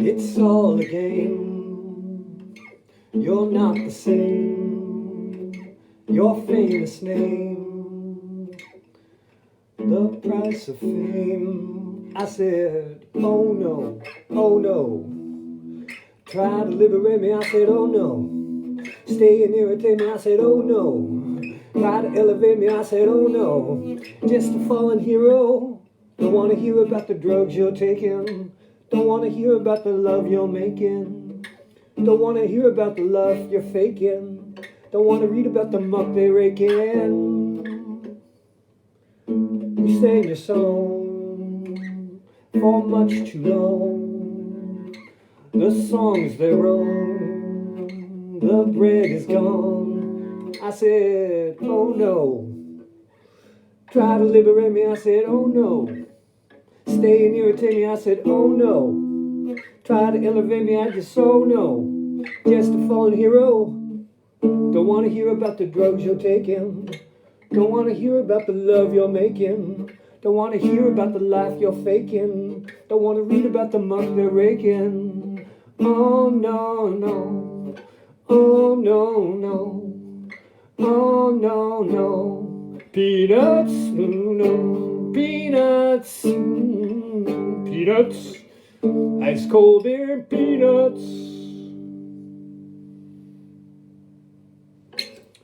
It's all a game. You're not the same. Your famous name, the price of fame. I said, oh no, oh no. Try to liberate me, I said, oh no. Stay and irritate me, I said, oh no. Try to elevate me, I said, oh no. Just a fallen hero. Don't want to hear about the drugs you're taking. Don't want to hear about the love you're making. Don't want to hear about the love you're faking. Don't want to read about the muck they rake in. You sang your song for much too long. The songs they're wrong. The bread is gone. I said, oh no. Try to liberate me, I said, oh no. Stay and irritate me, I said, oh no. Try to elevate me, I just, oh no. Just a fallen hero. Don't want to hear about the drugs you're taking. Don't want to hear about the love you're making. Don't want to hear about the life you're faking. Don't want to read about the muck they're raking. Oh no, no. Oh no, no. Oh no, no. Peanuts, no. Peanuts, peanuts. Ice cold beer and peanuts.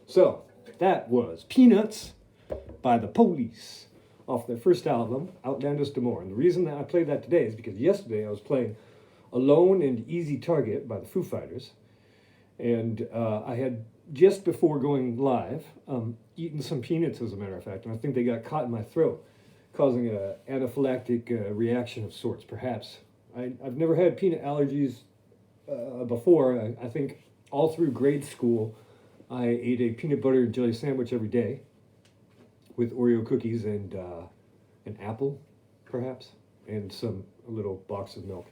So, that was Peanuts by the Police off their first album, Outlandish D'Amour. And the reason that I played that today is because yesterday I was playing Alone and Easy Target by the Foo Fighters. And I had, just before going live, eaten some peanuts, as a matter of fact. And I think they got caught in my throat, causing an anaphylactic reaction of sorts, perhaps. I've never had peanut allergies before. I think all through grade school, I ate a peanut butter and jelly sandwich every day with Oreo cookies and an apple, perhaps, and a little box of milk.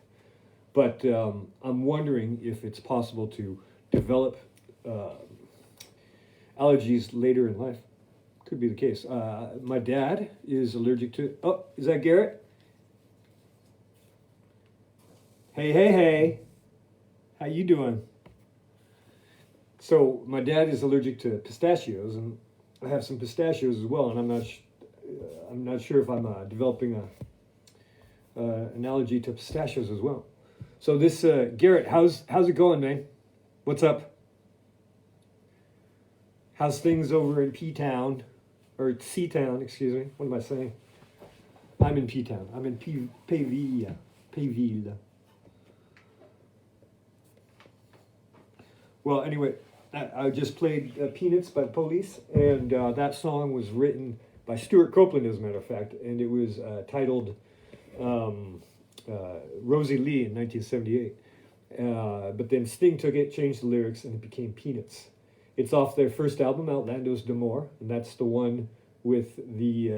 But I'm wondering if it's possible to develop allergies later in life. Could be the case. My dad is allergic to... Oh, is that Garrett? Hey, hey, hey. How you doing? So my dad is allergic to pistachios, and I have some pistachios as well, and I'm not sure if I'm developing an allergy to pistachios as well. So this Garrett, how's it going, man? What's up? How's things over in P-Town, or C-Town? Excuse me. What am I saying? I'm in P-Town. I'm in Payville. Well, anyway. I just played Peanuts by the Police, and that song was written by Stuart Copeland, as a matter of fact, and it was titled Rosie Lee in 1978. But then Sting took it, changed the lyrics, and it became Peanuts. It's off their first album, Outlandish D'Amour, and that's the one with the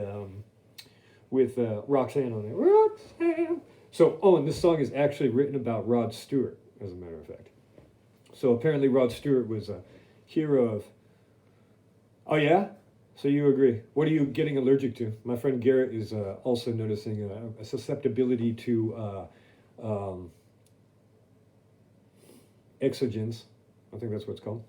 Roxanne on it. Roxanne. So, and this song is actually written about Rod Stewart, as a matter of fact. So apparently Rod Stewart was a hero of... Oh yeah? So you agree. What are you getting allergic to? My friend Garrett is also noticing a susceptibility to exogens. I think that's what it's called.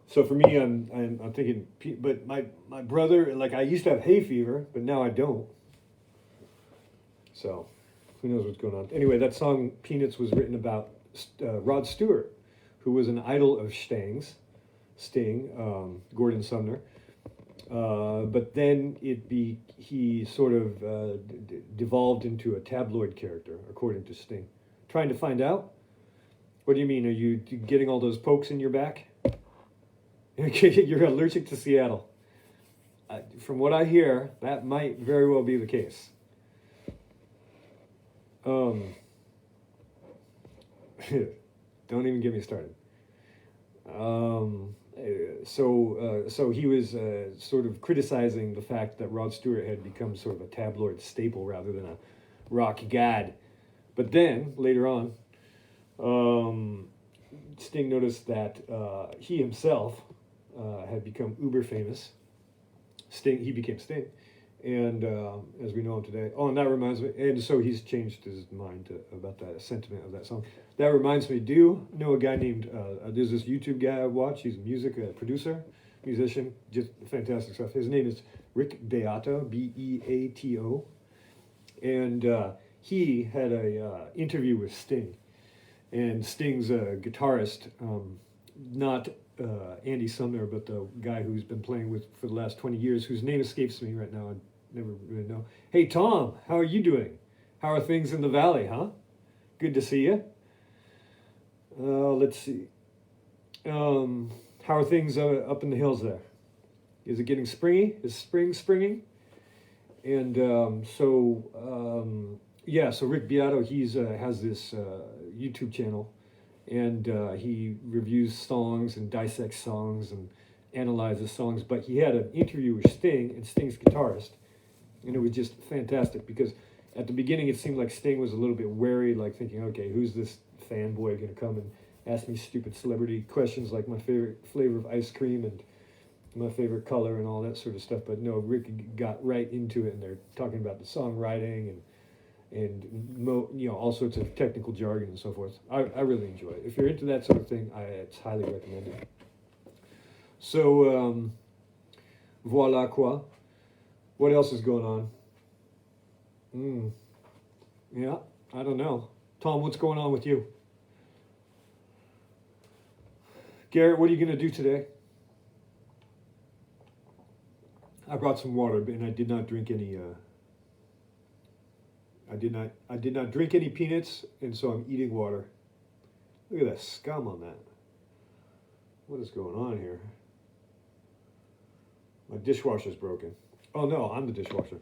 So for me, I'm thinking, but my brother, like I used to have hay fever, but now I don't. So, who knows what's going on. Anyway, that song, Peanuts, was written about Rod Stewart, who was an idol of Sting, Gordon Sumner. But then he sort of devolved into a tabloid character, according to Sting. Trying to find out? What do you mean? Are you getting all those pokes in your back? You're allergic to Seattle. From what I hear, that might very well be the case. Don't even get me started. So he was sort of criticizing the fact that Rod Stewart had become sort of a tabloid staple rather than a rock god. But then later on, Sting noticed that he himself had become uber famous. He became Sting, and as we know him today. Oh, and that reminds me. And so he's changed his mind about that sentiment of that song. That reminds me. Do you know a guy named? There's this YouTube guy I watch. He's a music producer, musician, just fantastic stuff. His name is Rick Beato, Beato, and he had a interview with Sting, and Sting's a guitarist, not Andy Sumner, but the guy who's been playing with for the last 20 years, whose name escapes me right now. I never really know. Hey, Tom, how are you doing? How are things in the valley, huh? Good to see you. Let's see. How are things up in the hills there? Is it getting springy? Is spring springing? And so Rick Beato, he's has this YouTube channel, and he reviews songs and dissects songs and analyzes songs. But he had an interview with Sting and Sting's guitarist, and it was just fantastic because at the beginning it seemed like Sting was a little bit wary, like thinking, okay, who's this fanboy going to come and ask me stupid celebrity questions like my favorite flavor of ice cream and my favorite color and all that sort of stuff. But no, Rick got right into it, and they're talking about the songwriting and all sorts of technical jargon and so forth. I really enjoy it. If you're into that sort of thing, it's highly recommended. So, voila quoi. What else is going on? Yeah, I don't know. Tom, what's going on with you? Garrett, what are you going to do today? I brought some water, and I did not drink any. I did not drink any peanuts, and so I'm eating water. Look at that scum on that. What is going on here? My dishwasher's broken. Oh no, I'm the dishwasher.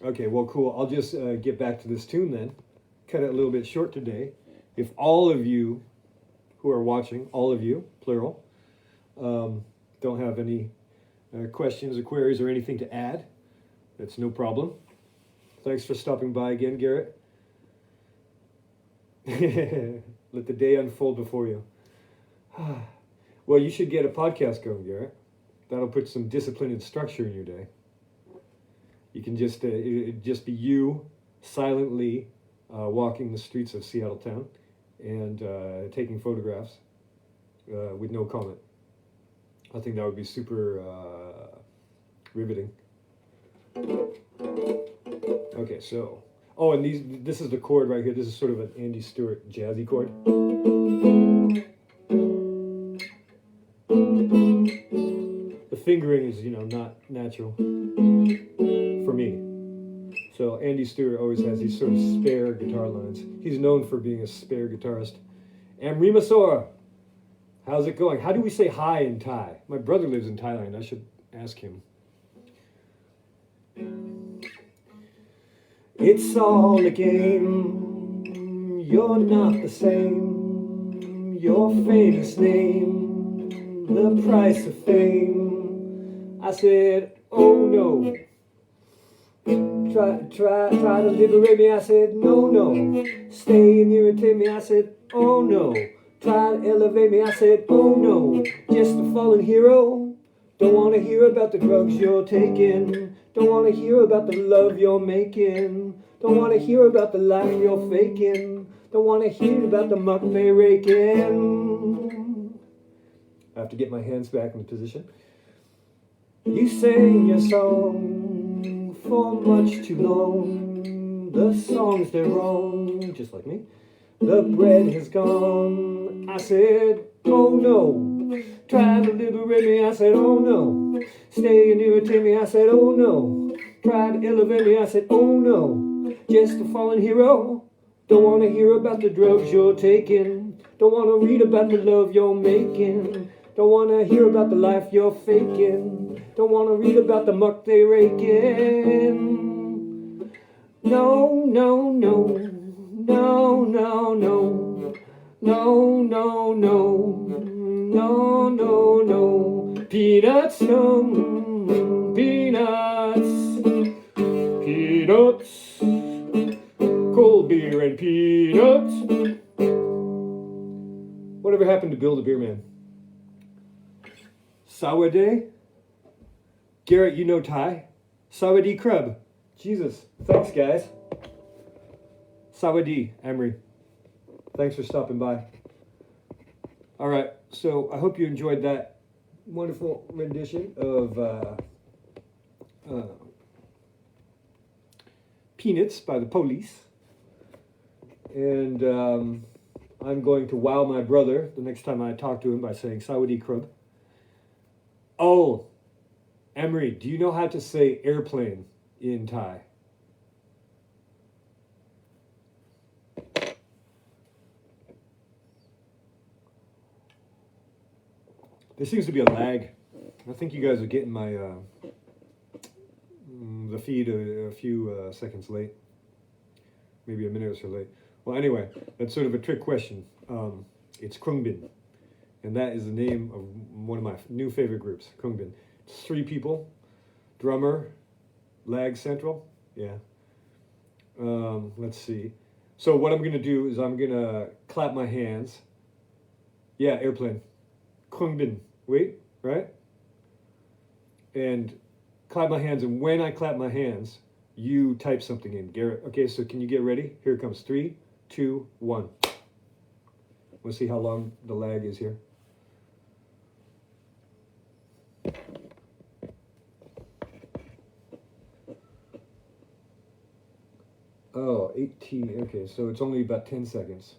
Okay, well, cool. I'll just get back to this tune then. Cut it a little bit short today. If all of you who are watching, all of you, plural, don't have any questions or queries or anything to add, that's no problem. Thanks for stopping by again, Garrett. Let the day unfold before you. Well, you should get a podcast going, Garrett. That'll put some discipline and structure in your day. You can just be you silently walking the streets of Seattle town and taking photographs with no comment. I think that would be super riveting. Okay, so and this is the chord right here. This is sort of an Andy Stewart jazzy chord. The fingering is, not natural for me. So Andy Stewart always has these sort of spare guitar lines. He's known for being a spare guitarist. Amrimasora, how's it going? How do we say hi in Thai? My brother lives in Thailand. I should ask him. It's all a game. You're not the same. Your famous name, the price of fame. I said, oh no. Try to liberate me. I said, no. Stay and irritate me. I said, oh no. Try to elevate me. I said, oh no. Just a fallen hero. Don't want to hear about the drugs you're taking. Don't want to hear about the love you're making. Don't want to hear about the life you're faking. Don't want to hear about the muck they raking. I have to get my hands back in position. You sang your song for much too long. The songs they're wrong, just like me. The bread has gone. I said, oh no. Try to liberate me. I said, oh no. Stay and irritate me. I said, oh no. Try to elevate me. I said, oh no. Just a fallen hero. Don't want to hear about the drugs you're taking. Don't want to read about the love you're making. Don't want to hear about the life you're faking. Don't want to read about the muck they raking. No. No, no, no, no, no, no. Peanuts, no, peanuts, peanuts, cold beer and peanuts. Whatever happened to Bill the Beer Man? Sawadee? Garrett, you know Thai? Sawadee Krub. Jesus. Thanks, guys. Sawadee, Emery. Thanks for stopping by. All right, so I hope you enjoyed that wonderful rendition of Peanuts by the Police. And I'm going to wow my brother the next time I talk to him by saying Sawadee Krub. Oh, Emery, do you know how to say airplane in Thai? There seems to be a lag. I think you guys are getting my the feed a few seconds late, maybe a minute or so late. Well, anyway, that's sort of a trick question. It's Krungbin, and that is the name of one of my new favorite groups, Krungbin. It's 3 people, drummer, lag central, yeah. Let's see. So what I'm gonna do is I'm gonna clap my hands. Yeah, airplane. Krungbin. Wait, right? And clap my hands, and when I clap my hands, you type something in, Garrett. Okay, so can you get ready? Here it comes. 3, 2, 1. We'll see how long the lag is here. Oh, 18. Okay, so it's only about 10 seconds.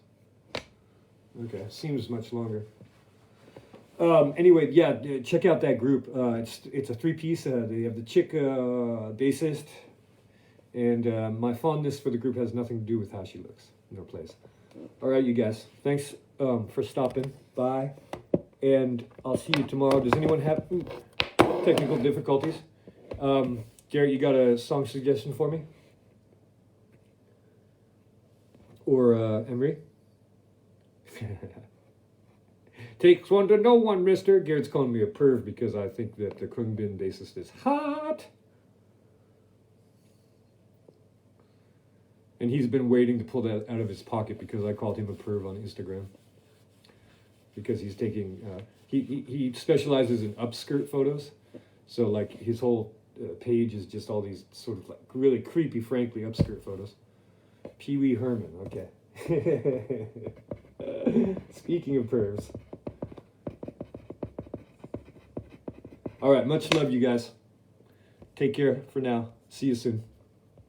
Okay, seems much longer. Anyway, yeah, check out that group. It's a 3-piece. They have the chick bassist, and my fondness for the group has nothing to do with how she looks in her plays. All right, you guys. Thanks for stopping by, and I'll see you tomorrow. Does anyone have technical difficulties? Garrett, you got a song suggestion for me? Or Emery? Takes one to know one, mister. Garrett's calling me a perv because I think that the Krungbin bassist is hot. And he's been waiting to pull that out of his pocket because I called him a perv on Instagram. Because he's taking, he specializes in upskirt photos. So like his whole page is just all these sort of like really creepy, frankly, upskirt photos. Pee Wee Herman, okay. Speaking of pervs. All right, much love, you guys. Take care for now. See you soon.